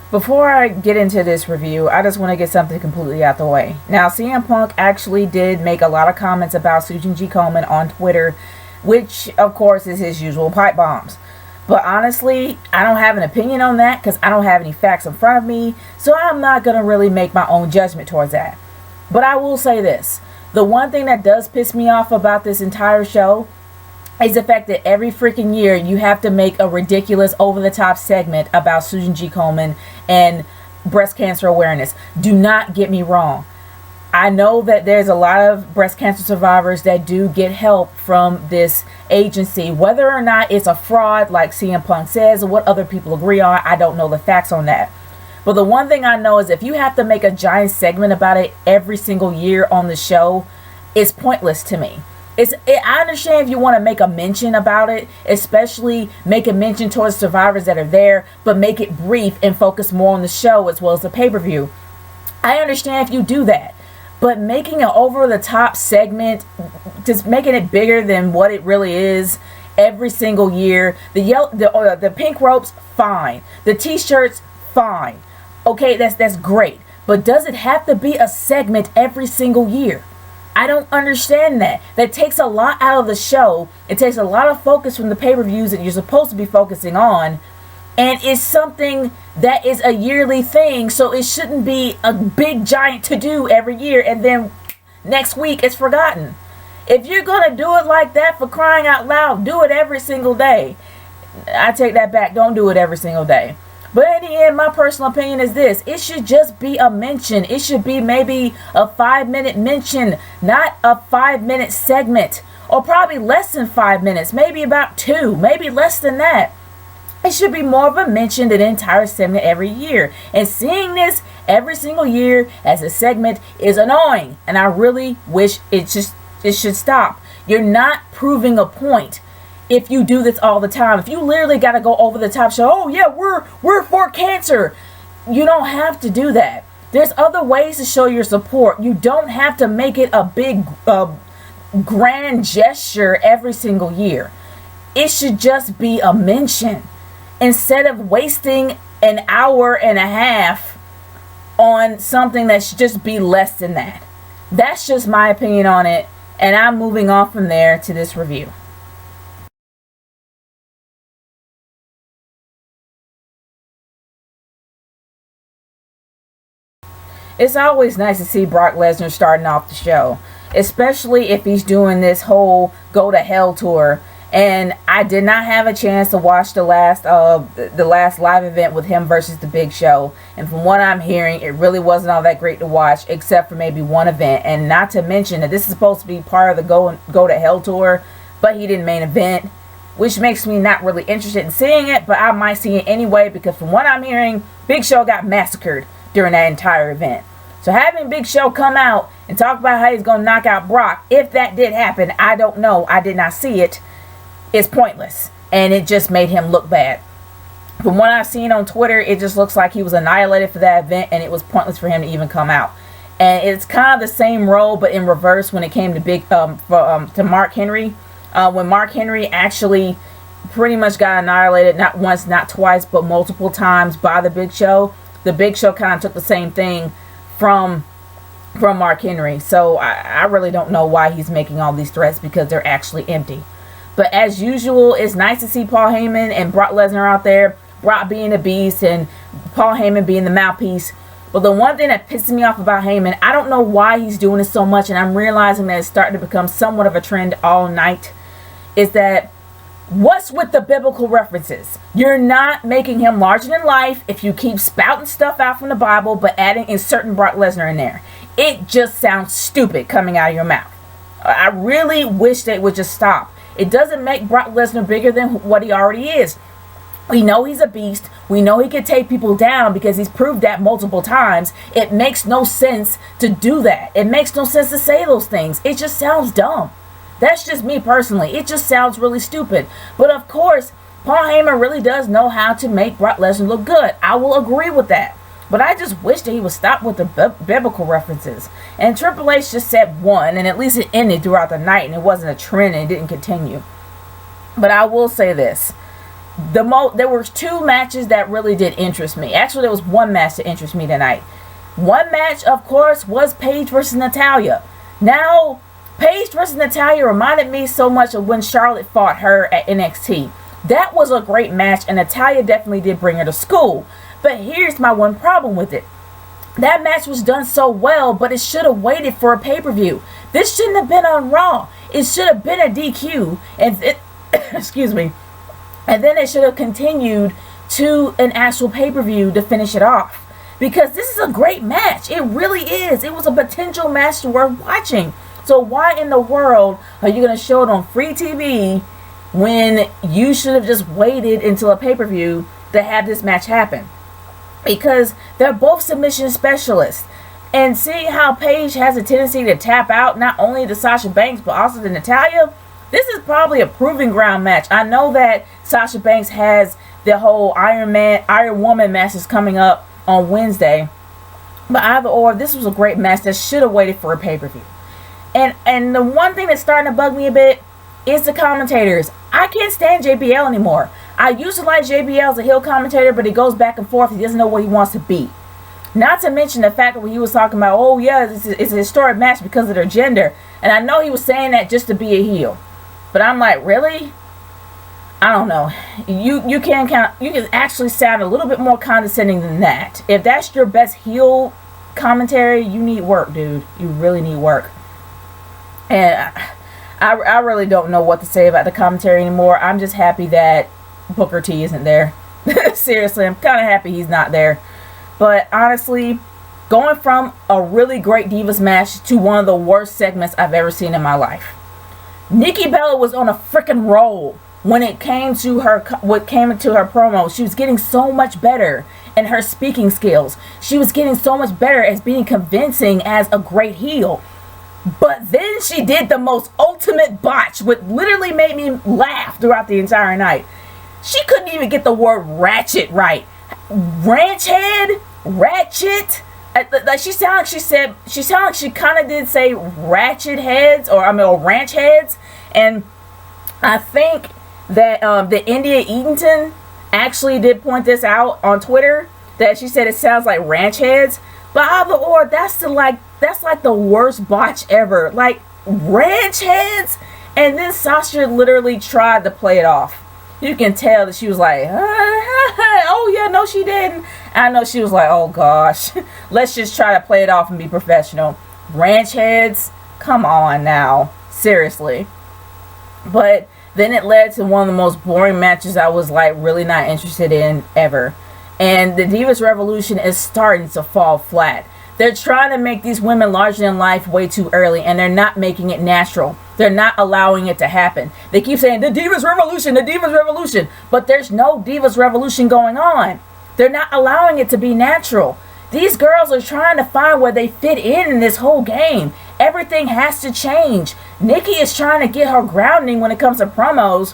Before I get into this review, I just want to get something completely out the way. Now, CM Punk actually did make a lot of comments about Sujin G. Coleman on Twitter, which, of course, is his usual pipe bombs. But honestly, I don't have an opinion on that because I don't have any facts in front of me, so I'm not going to really make my own judgment towards that. But I will say this. The one thing that does piss me off about this entire show is the fact that every freaking year you have to make a ridiculous over-the-top segment about Susan G. Komen and breast cancer awareness. Do not get me wrong. I know that there's a lot of breast cancer survivors that do get help from this agency. Whether or not it's a fraud like CM Punk says or what other people agree on, I don't know the facts on that. But the one thing I know is if you have to make a giant segment about it every single year on the show, it's pointless to me. I understand if you want to make a mention about it, especially make a mention towards survivors that are there, but make it brief and focus more on the show as well as the pay-per-view. I understand if you do that, but making an over-the-top segment, just making it bigger than what it really is every single year. The pink ropes, fine. The t-shirts, fine. Okay, that's great. But does it have to be a segment every single year? I don't understand that. That takes a lot out of the show. It takes a lot of focus from the pay-per-views that you're supposed to be focusing on. And it's something that is a yearly thing, so it shouldn't be a big giant to-do every year and then next week it's forgotten. If you're going to do it like that, for crying out loud, do it every single day. I take that back. Don't do it every single day. But in the end, my personal opinion is this. It should just be a mention. It should be maybe a 5-minute mention, not a 5-minute segment. Or probably less than 5 minutes. Maybe about 2. Maybe less than that. It should be more of a mention than an entire segment every year. And seeing this every single year as a segment is annoying. And I really wish it should stop. You're not proving a point if you do this all the time. If you literally got to go over the top show, oh yeah, we're for cancer. You don't have to do that. There's other ways to show your support. You don't have to make it a big grand gesture every single year. It should just be a mention instead of wasting an hour and a half on something that should just be less than that. That's just my opinion on it, and I'm moving on from there to this review. It's always nice to see Brock Lesnar starting off the show, especially if he's doing this whole Go to Hell tour. And I did not have a chance to watch the last live event with him versus the Big Show. And from what I'm hearing, it really wasn't all that great to watch, except for maybe one event. And not to mention that this is supposed to be part of the Go to Hell tour, but he didn't main event, which makes me not really interested in seeing it. But I might see it anyway because from what I'm hearing, Big Show got massacred during that entire event. So having Big Show come out and talk about how he's going to knock out Brock, if that did happen, I don't know. I did not see it. It's pointless. And it just made him look bad. From what I've seen on Twitter, it just looks like he was annihilated for that event and it was pointless for him to even come out. And it's kind of the same role but in reverse when it came to to Mark Henry. When Mark Henry actually pretty much got annihilated, not once, not twice, but multiple times by the Big Show. The Big Show kind of took the same thing from Mark Henry. So I really don't know why he's making all these threats because they're actually empty. But as usual, it's nice to see Paul Heyman and Brock Lesnar out there. Brock being the beast and Paul Heyman being the mouthpiece. But the one thing that pisses me off about Heyman, I don't know why he's doing it so much, and I'm realizing that it's starting to become somewhat of a trend all night, is that what's with the biblical references? You're not making him larger than life if you keep spouting stuff out from the Bible but inserting Brock Lesnar in there. It just sounds stupid coming out of your mouth. I really wish they would just stop. It doesn't make Brock Lesnar bigger than what he already is. We know he's a beast. We know he can take people down because he's proved that multiple times. It makes no sense to do that. It makes no sense to say those things. It just sounds dumb. That's just me personally. It just sounds really stupid. But of course, Paul Heyman really does know how to make Brock Lesnar look good. I will agree with that. But I just wish that he would stop with the biblical references. And Triple H just said one, and at least it ended throughout the night, and it wasn't a trend, and it didn't continue. But I will say this. There were two matches that really did interest me. Actually, there was one match that interested me tonight. One match, of course, was Paige versus Natalya. Now, Paige versus Natalya reminded me so much of when Charlotte fought her at NXT. That was a great match, and Natalya definitely did bring her to school. But here's my one problem with it. That match was done so well, but it should have waited for a pay-per-view. This shouldn't have been on Raw. It should have been a DQ, and excuse me. And then it should have continued to an actual pay-per-view to finish it off. Because this is a great match. It really is. It was a potential match worth watching. So why in the world are you going to show it on free TV when you should have just waited until a pay-per-view to have this match happen? Because they're both submission specialists. And seeing how Paige has a tendency to tap out not only to Sasha Banks but also to Natalya, this is probably a proving ground match. I know that Sasha Banks has the whole Iron Woman matches coming up on Wednesday. But either or, this was a great match that should have waited for a pay-per-view. And the one thing that's starting to bug me a bit is the commentators. I can't stand JBL anymore. I used to like JBL as a heel commentator, but he goes back and forth. He doesn't know what he wants to be. Not to mention the fact that when he was talking about, oh yeah, it's a historic match because of their gender. And I know he was saying that just to be a heel. But I'm like, really? I don't know. You can actually sound a little bit more condescending than that. If that's your best heel commentary, you need work, dude. You really need work. And I really don't know what to say about the commentary anymore. I'm just happy that Booker T isn't there. Seriously, I'm kind of happy he's not there. But honestly, going from a really great Divas match to one of the worst segments I've ever seen in my life. Nikki Bella was on a freaking roll when it came to her promo. She was getting so much better in her speaking skills. She was getting so much better as being convincing as a great heel. But then she did the most ultimate botch, which literally made me laugh throughout the entire night. She couldn't even get the word ratchet right. Ranch head? Ratchet? Like she sounded like she kind of did say ratchet heads or ranch heads. And I think that the India Eatonton actually did point this out on Twitter, that she said it sounds like ranch heads. But either or, that's like the worst botch ever. Like ranch heads. And then Sasha literally tried to play it off. You can tell that she was like, oh yeah, no she didn't. I know she was like, oh gosh, let's just try to play it off and be professional. Ranch heads, come on now, seriously. But then it led to one of the most boring matches I was like really not interested in ever. And the Divas Revolution is starting to fall flat. They're trying to make these women larger than life way too early, and they're not making it natural. They're not allowing it to happen. They keep saying, the Divas Revolution, the Divas Revolution. But there's no Divas Revolution going on. They're not allowing it to be natural. These girls are trying to find where they fit in this whole game. Everything has to change. Nikki is trying to get her grounding when it comes to promos.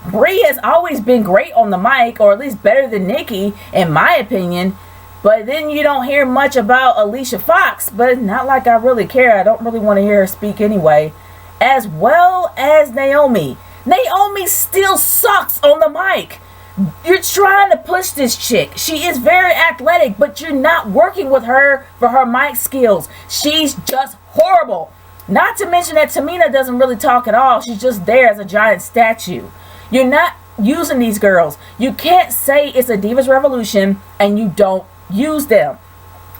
Brie has always been great on the mic, or at least better than Nikki, in my opinion. But then you don't hear much about Alicia Fox, but it's not like I really care. I don't really want to hear her speak anyway. As well as Naomi. Naomi still sucks on the mic. You're trying to push this chick. She is very athletic, but you're not working with her for her mic skills. She's just horrible. Not to mention that Tamina doesn't really talk at all. She's just there as a giant statue. You're not using these girls. You can't say it's a Divas Revolution and you don't use them,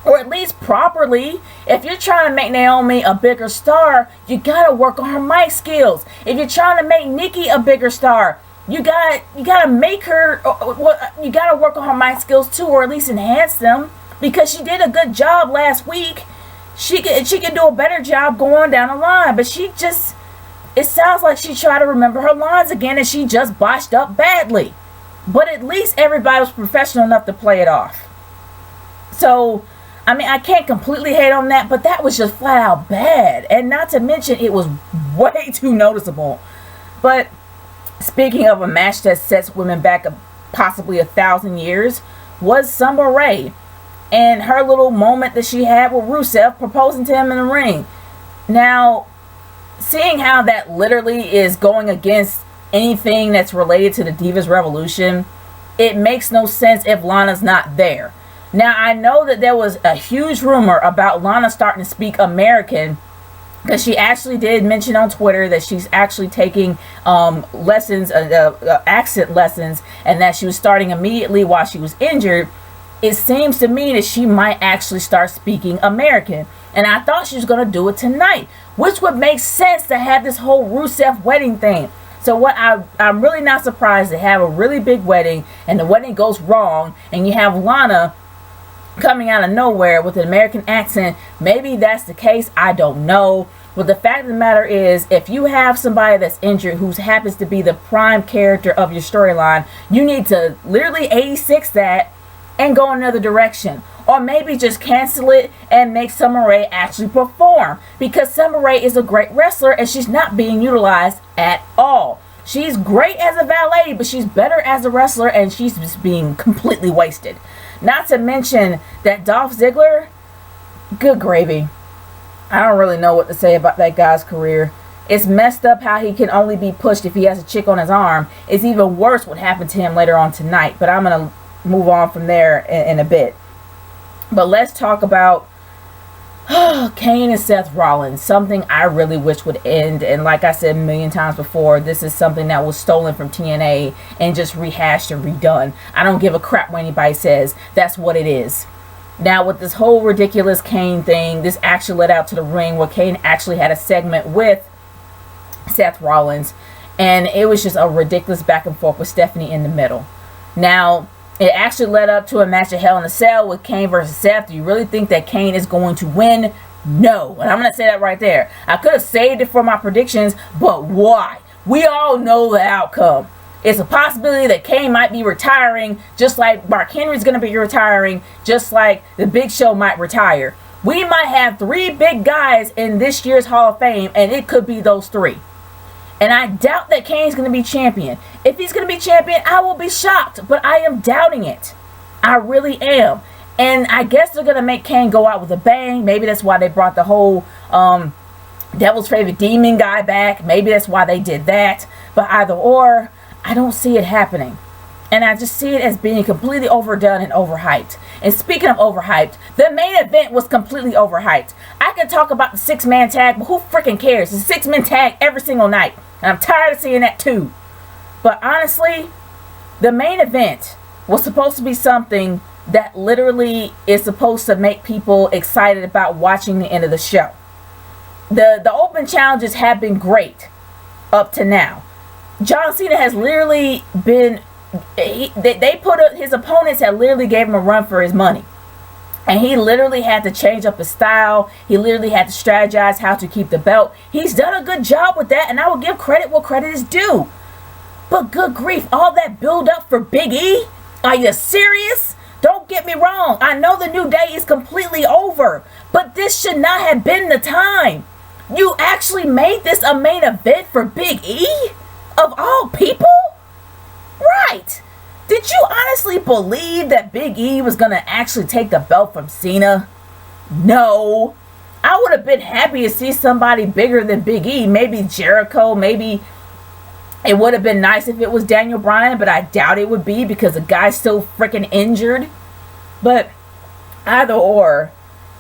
or at least properly. If you're trying to make Naomi a bigger star, you gotta work on her mic skills. If you're trying to make Nikki a bigger star, you gotta make her, you gotta work on her mic skills too, or at least enhance them, because she did a good job last week. She can do a better job going down the line, but it sounds like she tried to remember her lines again and she just botched up badly. But at least everybody was professional enough to play it off. So, I mean, I can't completely hate on that, but that was just flat out bad. And not to mention, it was way too noticeable. But speaking of a match that sets women back possibly 1,000 years, was Summer Rae. And her little moment that she had with Rusev proposing to him in the ring. Now, seeing how that literally is going against anything that's related to the Divas Revolution, it makes no sense if Lana's not there. Now, I know that there was a huge rumor about Lana starting to speak American, because she actually did mention on Twitter that she's actually taking lessons, accent lessons, and that she was starting immediately while she was injured. It seems to me that she might actually start speaking American. And I thought she was going to do it tonight, which would make sense to have this whole Rusev wedding thing. So what I'm really not surprised to have a really big wedding and the wedding goes wrong and you have Lana coming out of nowhere with an American accent. Maybe that's the case. I don't know. But the fact of the matter is, if you have somebody that's injured who happens to be the prime character of your storyline, you need to literally 86 that and go another direction. Or maybe just cancel it and make Summer Rae actually perform. Because Summer Rae is a great wrestler and she's not being utilized at all. She's great as a valet, but she's better as a wrestler and she's just being completely wasted. Not to mention that Dolph Ziggler, good gravy. I don't really know what to say about that guy's career. It's messed up how he can only be pushed if he has a chick on his arm. It's even worse what happened to him later on tonight. But I'm going to move on from there in a bit. But let's talk about Kane and Seth Rollins. Something I really wish would end. And like I said a million times before, this is something that was stolen from TNA and just rehashed and redone. I don't give a crap what anybody says. That's what it is. Now with this whole ridiculous Kane thing, this actually led out to the ring where Kane actually had a segment with Seth Rollins. And it was just a ridiculous back and forth with Stephanie in the middle. Now, it actually led up to a match at Hell in a Cell with Kane versus Seth. Do you really think that Kane is going to win? No. And I'm going to say that right there. I could have saved it for my predictions, but why? We all know the outcome. It's a possibility that Kane might be retiring, just like Mark Henry's going to be retiring, just like the Big Show might retire. We might have 3 big guys in this year's Hall of Fame, and it could be those 3. And I doubt that Kane's going to be champion. If he's going to be champion, I will be shocked. But I am doubting it. I really am. And I guess they're going to make Kane go out with a bang. Maybe that's why they brought the whole Devil's Favorite Demon guy back. Maybe that's why they did that. But either or, I don't see it happening. And I just see it as being completely overdone and overhyped. And speaking of overhyped, the main event was completely overhyped. I can talk about the 6-man tag, but who freaking cares? It's a 6-man tag every single night. And I'm tired of seeing that too. But honestly, the main event was supposed to be something that literally is supposed to make people excited about watching the end of the show. The open challenges have been great up to now. John Cena has literally been... They put up, his opponents had literally gave him a run for his money. And he literally had to change up his style. He literally had to strategize how to keep the belt. He's done a good job with that, and I will give credit where credit is due. But good grief, all that build up for Big E? Are you serious? Don't get me wrong. I know the New Day is completely over, but this should not have been the time. You actually made this a main event for Big E? Of all people? Right. Did you honestly believe that Big E was going to actually take the belt from Cena? No. I would have been happy to see somebody bigger than Big E. Maybe Jericho. Maybe it would have been nice if it was Daniel Bryan, but I doubt it would be because the guy's still freaking injured. But either or,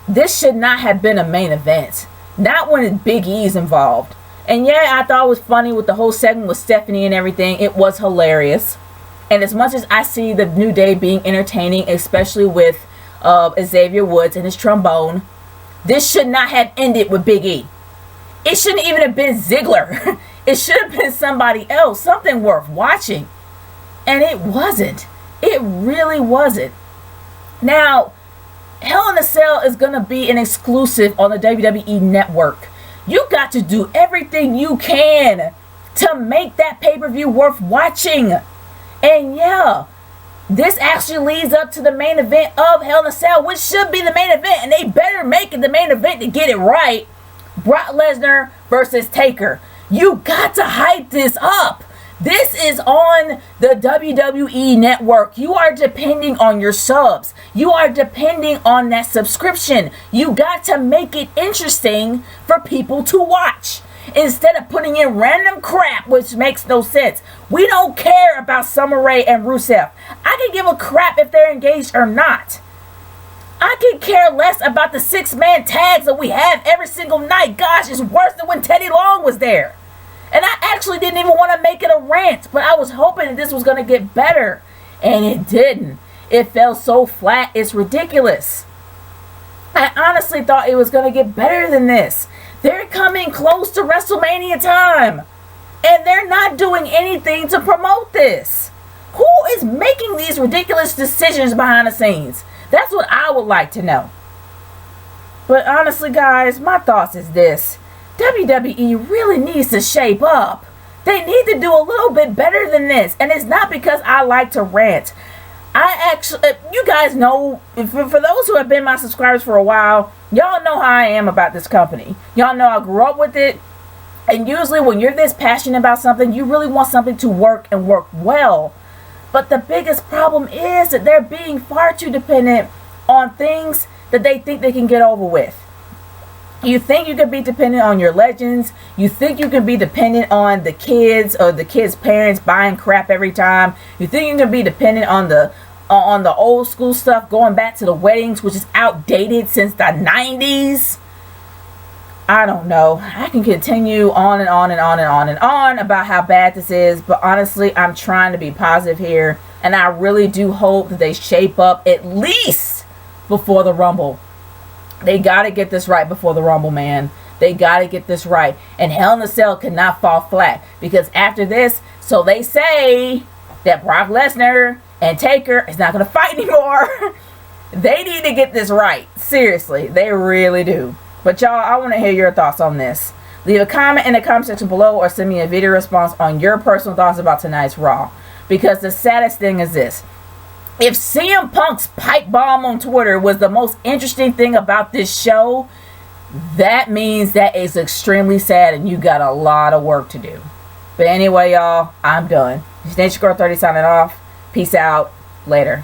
this should not have been a main event. Not when Big E's involved. And yeah, I thought it was funny with the whole segment with Stephanie and everything. It was hilarious. And as much as I see the New Day being entertaining, especially with Xavier Woods and his trombone, this should not have ended with Big E. It shouldn't even have been Ziggler. It should have been somebody else, something worth watching. And it wasn't. It really wasn't. Now, Hell in a Cell is going to be an exclusive on the WWE Network. You got to do everything you can to make that pay-per-view worth watching. And yeah, this actually leads up to the main event of Hell in a Cell, which should be the main event. And they better make it the main event to get it right. Brock Lesnar versus Taker. You got to hype this up. This is on the WWE Network. You are depending on your subs. You are depending on that subscription. You got to make it interesting for people to watch. instead of putting in random crap which makes no sense. We don't care about Summer Rae and Rusev. I can give a crap if they're engaged or not. I can care less about the 6-man tags that we have every single night. Gosh, it's worse than when Teddy Long was there. And I actually didn't even want to make it a rant, but I was hoping that this was going to get better. And it didn't. It fell so flat, it's ridiculous. I honestly thought it was going to get better than this. They're coming close to WrestleMania time. And they're not doing anything to promote this. Who is making these ridiculous decisions behind the scenes? That's what I would like to know. But honestly, guys, my thoughts is this. WWE really needs to shape up. They need to do a little bit better than this. And it's not because I like to rant. I actually, you guys know, for those who have been my subscribers for a while, y'all know how I am about this company. Y'all know I grew up with it. And usually when you're this passionate about something, you really want something to work and work well. But the biggest problem is that they're being far too dependent on things that they think they can get over with. You think you can be dependent on your legends. You think you can be dependent on the kids or the kids' parents buying crap every time. You think you can be dependent on the old school stuff, going back to the weddings, which is outdated since the 90s. I don't know. I can continue on and on and on and on and on about how bad this is, but honestly, I'm trying to be positive here, and I really do hope that they shape up at least before the Rumble. They got to get this right before the Rumble, man. They got to get this right. And Hell in a Cell cannot fall flat. Because after this, so they say that Brock Lesnar and Taker is not going to fight anymore. They need to get this right. Seriously, they really do. But y'all, I want to hear your thoughts on this. Leave a comment in the comment section below or send me a video response on your personal thoughts about tonight's Raw. Because the saddest thing is this. If CM Punk's pipe bomb on Twitter was the most interesting thing about this show, that means that is extremely sad and you got a lot of work to do. But anyway, y'all, I'm done. It's Nature Girl 30 signing off. Peace out. Later.